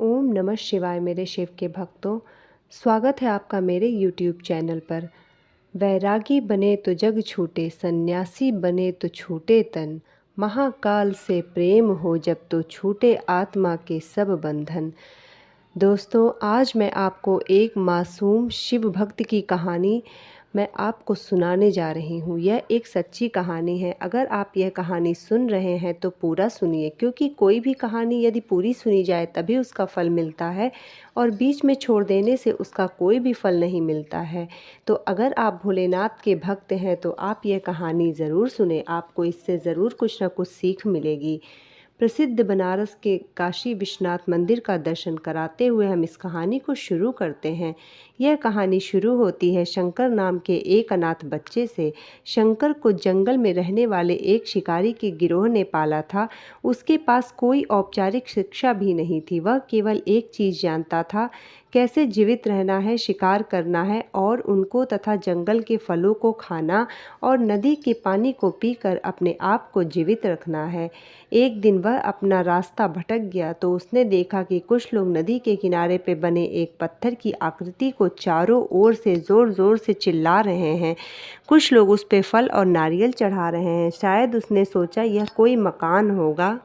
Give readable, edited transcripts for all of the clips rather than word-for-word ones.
ओम नमः शिवाय मेरे शिव के भक्तों। स्वागत है आपका मेरे YouTube चैनल पर। वैरागी बने तो जग छूटे, सन्यासी बने तो छूटे तन। महाकाल से प्रेम हो जब तो छूटे आत्मा के सब बंधन। दोस्तों, आज मैं आपको एक मासूम शिव भक्त की कहानी मैं आपको सुनाने जा रही हूँ। यह एक सच्ची कहानी है। अगर आप यह कहानी सुन रहे हैं तो पूरा सुनिए, क्योंकि कोई भी कहानी यदि पूरी सुनी जाए तभी उसका फल मिलता है और बीच में छोड़ देने से उसका कोई भी फल नहीं मिलता है। तो अगर आप भोलेनाथ के भक्त हैं तो आप यह कहानी ज़रूर सुने, आपको इससे ज़रूर कुछ ना कुछ सीख मिलेगी। प्रसिद्ध बनारस के काशी विश्वनाथ मंदिर का दर्शन कराते हुए हम इस कहानी को शुरू करते हैं। यह कहानी शुरू होती है शंकर नाम के एक अनाथ बच्चे से। शंकर को जंगल में रहने वाले एक शिकारी के गिरोह ने पाला था। उसके पास कोई औपचारिक शिक्षा भी नहीं थी। वह केवल एक चीज़ जानता था, कैसे जीवित रहना है, शिकार करना है और उनको तथा जंगल के फलों को खाना और नदी के पानी को पीकर अपने आप को जीवित रखना है। एक दिन वह अपना रास्ता भटक गया तो उसने देखा कि कुछ लोग नदी के किनारे पे बने एक पत्थर की आकृति को चारों ओर से ज़ोर ज़ोर से चिल्ला रहे हैं। कुछ लोग उस पे फल और नारियल चढ़ा रहे हैं। शायद उसने सोचा यह कोई मकान होगा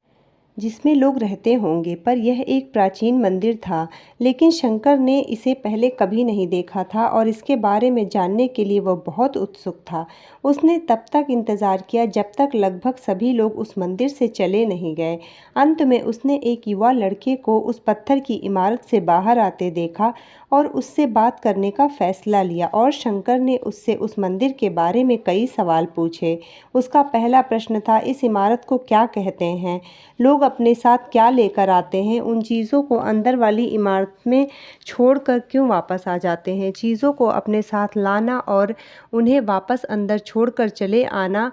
जिसमें लोग रहते होंगे, पर यह एक प्राचीन मंदिर था। लेकिन शंकर ने इसे पहले कभी नहीं देखा था और इसके बारे में जानने के लिए वह बहुत उत्सुक था। उसने तब तक इंतज़ार किया जब तक लगभग सभी लोग उस मंदिर से चले नहीं गए। अंत में उसने एक युवा लड़के को उस पत्थर की इमारत से बाहर आते देखा और उससे बात करने का फैसला लिया और शंकर ने उससे उस मंदिर के बारे में कई सवाल पूछे। उसका पहला प्रश्न था, इस इमारत को क्या कहते हैं? लोग अपने साथ क्या लेकर आते हैं? उन चीज़ों को अंदर वाली इमारत में छोड़कर क्यों वापस आ जाते हैं? चीज़ों को अपने साथ लाना और उन्हें वापस अंदर छोड़कर चले आना।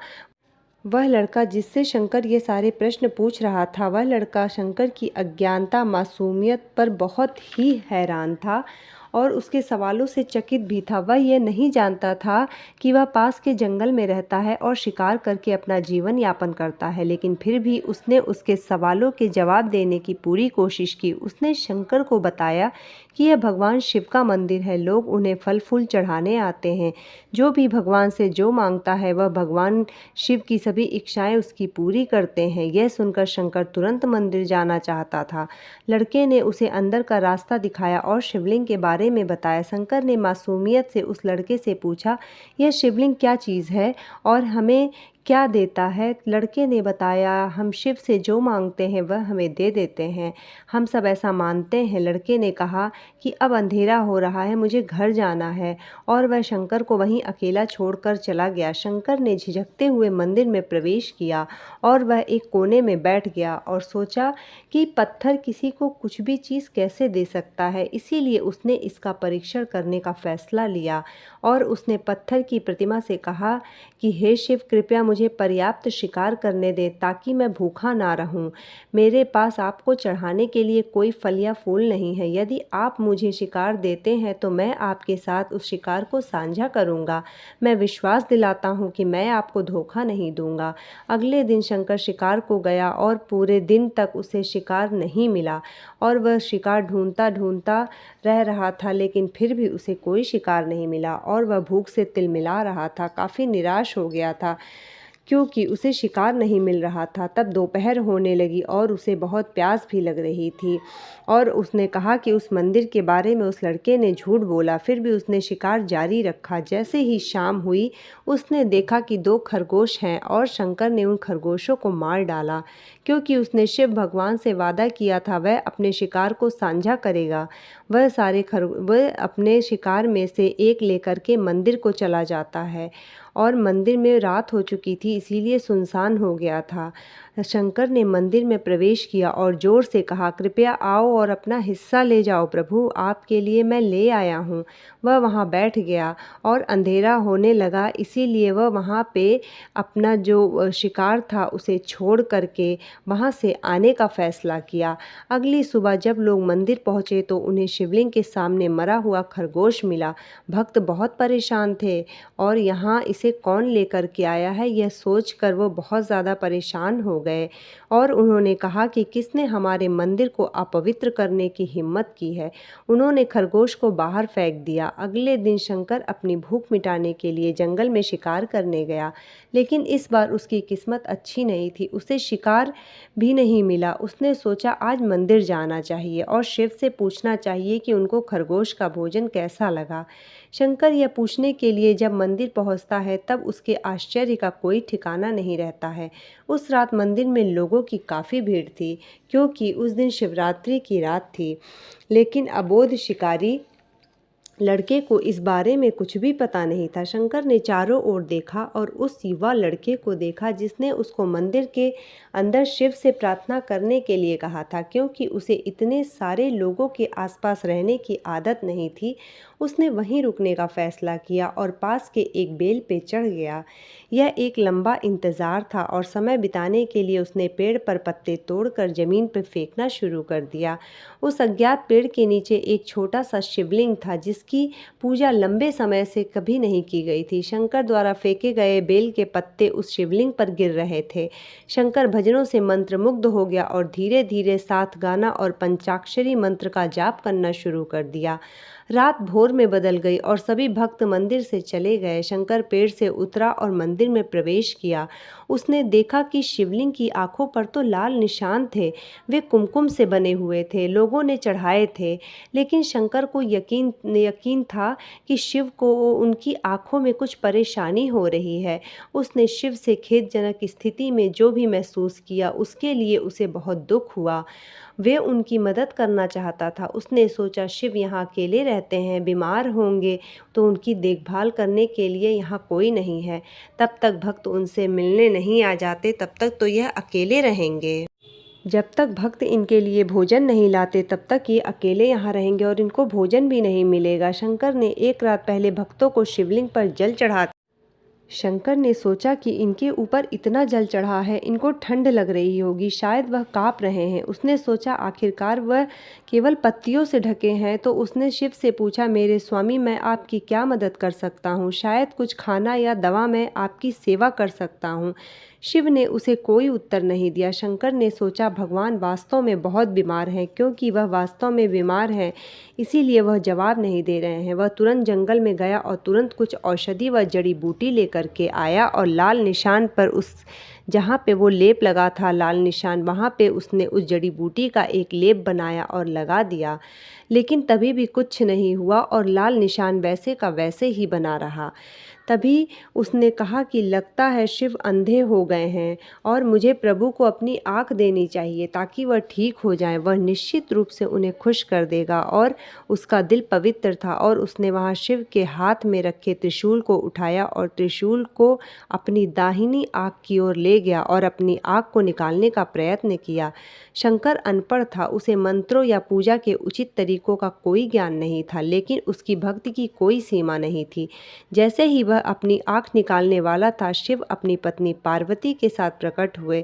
वह लड़का जिससे शंकर ये सारे प्रश्न पूछ रहा था, वह लड़का शंकर की अज्ञानता, मासूमियत पर बहुत ही हैरान था और उसके सवालों से चकित भी था। वह यह नहीं जानता था कि वह पास के जंगल में रहता है और शिकार करके अपना जीवन यापन करता है, लेकिन फिर भी उसने उसके सवालों के जवाब देने की पूरी कोशिश की। उसने शंकर को बताया कि यह भगवान शिव का मंदिर है। लोग उन्हें फल फूल चढ़ाने आते हैं। जो भी भगवान से जो मांगता है वह भगवान शिव की सभी इच्छाएं उसकी पूरी करते हैं। यह सुनकर शंकर तुरंत मंदिर जाना चाहता था। लड़के ने उसे अंदर का रास्ता दिखाया और शिवलिंग के बारे में बताया। शंकर ने मासूमियत से उस लड़के से पूछा, यह शिवलिंग क्या चीज़ है और हमें क्या देता है? लड़के ने बताया, हम शिव से जो मांगते हैं वह हमें दे देते हैं। हम सब ऐसा मानते हैं। लड़के ने कहा कि अब अंधेरा हो रहा है, मुझे घर जाना है और वह शंकर को वहीं अकेला छोड़कर चला गया। शंकर ने झिझकते हुए मंदिर में प्रवेश किया और वह एक कोने में बैठ गया और सोचा कि पत्थर किसी को कुछ भी चीज़ कैसे दे सकता है। इसीलिए उसने इसका परीक्षण करने का फैसला लिया और उसने पत्थर की प्रतिमा से कहा कि हे शिव, कृपया मुझे पर्याप्त शिकार करने दें ताकि मैं भूखा ना रहूं। मेरे पास आपको चढ़ाने के लिए कोई फल या फूल नहीं है। यदि आप मुझे शिकार देते हैं तो मैं आपके साथ उस शिकार को साझा करूंगा। मैं विश्वास दिलाता हूं कि मैं आपको धोखा नहीं दूंगा। अगले दिन शंकर शिकार को गया और पूरे दिन तक उसे शिकार नहीं मिला और वह शिकार ढूंढता ढूंढता रह रहा था, लेकिन फिर भी उसे कोई शिकार नहीं मिला और वह भूख से तिलमिला रहा था। काफ़ी निराश हो गया था क्योंकि उसे शिकार नहीं मिल रहा था। तब दोपहर होने लगी और उसे बहुत प्यास भी लग रही थी और उसने कहा कि उस मंदिर के बारे में उस लड़के ने झूठ बोला। फिर भी उसने शिकार जारी रखा। जैसे ही शाम हुई उसने देखा कि दो खरगोश हैं और शंकर ने उन खरगोशों को मार डाला, क्योंकि उसने शिव भगवान से वादा किया था वह अपने शिकार को साझा करेगा। वह अपने शिकार में से एक लेकर के मंदिर को चला जाता है और मंदिर में रात हो चुकी थी, इसीलिए सुनसान हो गया था। शंकर ने मंदिर में प्रवेश किया और जोर से कहा, कृपया आओ और अपना हिस्सा ले जाओ प्रभु, आपके लिए मैं ले आया हूँ। वह वहाँ बैठ गया और अंधेरा होने लगा, इसीलिए वह वहाँ पे अपना जो शिकार था उसे छोड़ करके वहाँ से आने का फैसला किया। अगली सुबह जब लोग मंदिर पहुँचे तो उन्हें शिवलिंग के सामने मरा हुआ खरगोश मिला। भक्त बहुत परेशान थे और यहाँ इसे कौन लेकर के आया है, यह सोचकर वो बहुत ज़्यादा परेशान हो गए और उन्होंने कहा कि किसने हमारे मंदिर को अपवित्र करने की हिम्मत की है। उन्होंने खरगोश को बाहर फेंक दिया। अगले दिन शंकर अपनी भूख मिटाने के लिए जंगल में शिकार करने गया, लेकिन इस बार उसकी किस्मत अच्छी नहीं थी। उसे शिकार भी नहीं मिला। उसने सोचा आज मंदिर जाना चाहिए और शिव से पूछना चाहिए कि उनको खरगोश का भोजन कैसा लगा। शंकर यह पूछने के लिए जब मंदिर पहुंचता है तब उसके आश्चर्य का कोई ठिकाना नहीं रहता है। उस रात मंदिर में लोगों की काफ़ी भीड़ थी, क्योंकि उस दिन शिवरात्रि की रात थी। लेकिन अबोध शिकारी लड़के को इस बारे में कुछ भी पता नहीं था। शंकर ने चारों ओर देखा और उस युवा लड़के को देखा जिसने उसको मंदिर के अंदर शिव से प्रार्थना करने के लिए कहा था। क्योंकि उसे इतने सारे लोगों के आसपास रहने की आदत नहीं थी, उसने वहीं रुकने का फैसला किया और पास के एक बेल पे चढ़ गया। यह एक लंबा इंतज़ार था और समय बिताने के लिए उसने पेड़ पर पत्ते तोड़कर ज़मीन पर फेंकना शुरू कर दिया। उस अज्ञात पेड़ के नीचे एक छोटा सा शिवलिंग था जिसकी पूजा लंबे समय से कभी नहीं की गई थी। शंकर द्वारा फेंके गए बेल के पत्ते उस शिवलिंग पर गिर रहे थे। शंकर भजनों से मंत्रमुग्ध हो गया और धीरे धीरे साथ गाना और पंचाक्षरी मंत्र का जाप करना शुरू कर दिया। रात भोर में बदल गई और सभी भक्त मंदिर से चले गए। शंकर पेड़ से उतरा और मंदिर में प्रवेश किया। उसने देखा कि शिवलिंग की आंखों पर तो लाल निशान थे। वे कुमकुम से बने हुए थे, लोगों ने चढ़ाए थे। लेकिन शंकर को यकीन था कि शिव को उनकी आंखों में कुछ परेशानी हो रही है। उसने शिव से खेदजनक स्थिति में जो भी महसूस किया उसके लिए उसे बहुत दुख हुआ। वे उनकी मदद करना चाहता था। उसने सोचा शिव यहाँ अकेले रहते हैं, बीमार होंगे तो उनकी देखभाल करने के लिए यहाँ कोई नहीं है। तब तक भक्त उनसे मिलने नहीं आ जाते तब तक तो यह अकेले रहेंगे। जब तक भक्त इनके लिए भोजन नहीं लाते तब तक ये अकेले यहाँ रहेंगे और इनको भोजन भी नहीं मिलेगा। शंकर ने एक रात पहले भक्तों को शिवलिंग पर जल चढ़ा शंकर ने सोचा कि इनके ऊपर इतना जल चढ़ा है, इनको ठंड लग रही होगी, शायद वह काँप रहे हैं। उसने सोचा आखिरकार वह केवल पत्तियों से ढके हैं, तो उसने शिव से पूछा, मेरे स्वामी मैं आपकी क्या मदद कर सकता हूँ? शायद कुछ खाना या दवा मैं आपकी सेवा कर सकता हूँ। शिव ने उसे कोई उत्तर नहीं दिया। शंकर ने सोचा भगवान वास्तव में बहुत बीमार हैं, क्योंकि वह वास्तव में बीमार हैं इसीलिए वह जवाब नहीं दे रहे हैं। वह तुरंत जंगल में गया और तुरंत कुछ औषधि व जड़ी बूटी लेकर के आया और लाल निशान पर जहाँ पे वो लेप लगा था, लाल निशान, वहाँ पे उसने उस जड़ी बूटी का एक लेप बनाया और लगा दिया। लेकिन तभी भी कुछ नहीं हुआ और लाल निशान वैसे का वैसे ही बना रहा। तभी उसने कहा कि लगता है शिव अंधे हो गए हैं और मुझे प्रभु को अपनी आँख देनी चाहिए ताकि वह ठीक हो जाएं। वह निश्चित रूप से उन्हें खुश कर देगा। और उसका दिल पवित्र था और उसने वहाँ शिव के हाथ में रखे त्रिशूल को उठाया और त्रिशूल को अपनी दाहिनी आँख की ओर ले गया और अपनी आँख को निकालने का प्रयत्न किया। शंकर अनपढ़ था, उसे मंत्रों या पूजा के उचित तरीकों का कोई ज्ञान नहीं था, लेकिन उसकी भक्ति की कोई सीमा नहीं थी। जैसे ही वह अपनी आँख निकालने वाला था, शिव अपनी पत्नी पार्वती के साथ प्रकट हुए।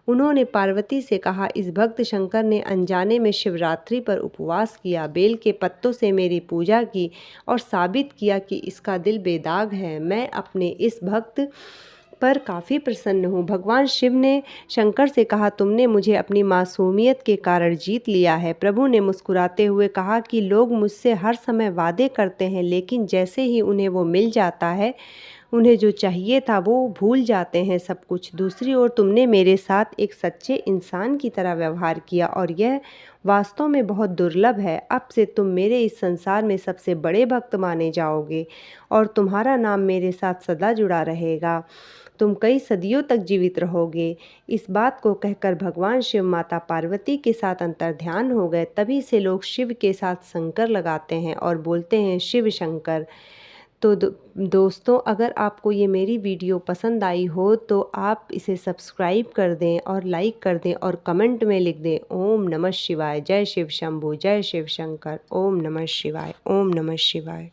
उन्होंने पार्वती से कहा, इस भक्त शंकर ने अनजाने में शिवरात्रि पर उपवास किया, बेल के पत्तों से मेरी पूजा की और साबित किया कि इसका दिल बेदाग है। मैं अपने इस भक्त पर काफ़ी प्रसन्न हूँ। भगवान शिव ने शंकर से कहा, तुमने मुझे अपनी मासूमियत के कारण जीत लिया है। प्रभु ने मुस्कुराते हुए कहा कि लोग मुझसे हर समय वादे करते हैं, लेकिन जैसे ही उन्हें वो मिल जाता है, उन्हें जो चाहिए था वो भूल जाते हैं सब कुछ। दूसरी ओर तुमने मेरे साथ एक सच्चे इंसान की तरह व्यवहार किया और यह वास्तव में बहुत दुर्लभ है। अब से तुम मेरे इस संसार में सबसे बड़े भक्त माने जाओगे और तुम्हारा नाम मेरे साथ सदा जुड़ा रहेगा। तुम कई सदियों तक जीवित रहोगे। इस बात को कहकर भगवान शिव माता पार्वती के साथ अंतर्ध्यान हो गए। तभी से लोग शिव के साथ शंकर लगाते हैं और बोलते हैं शिव शंकर। तो दोस्तों, अगर आपको ये मेरी वीडियो पसंद आई हो तो आप इसे सब्सक्राइब कर दें और लाइक कर दें और कमेंट में लिख दें ओम नमः शिवाय, जय शिव शंभू, जय शिव शंकर, ओम नमः शिवाय, ओम नमः शिवाय।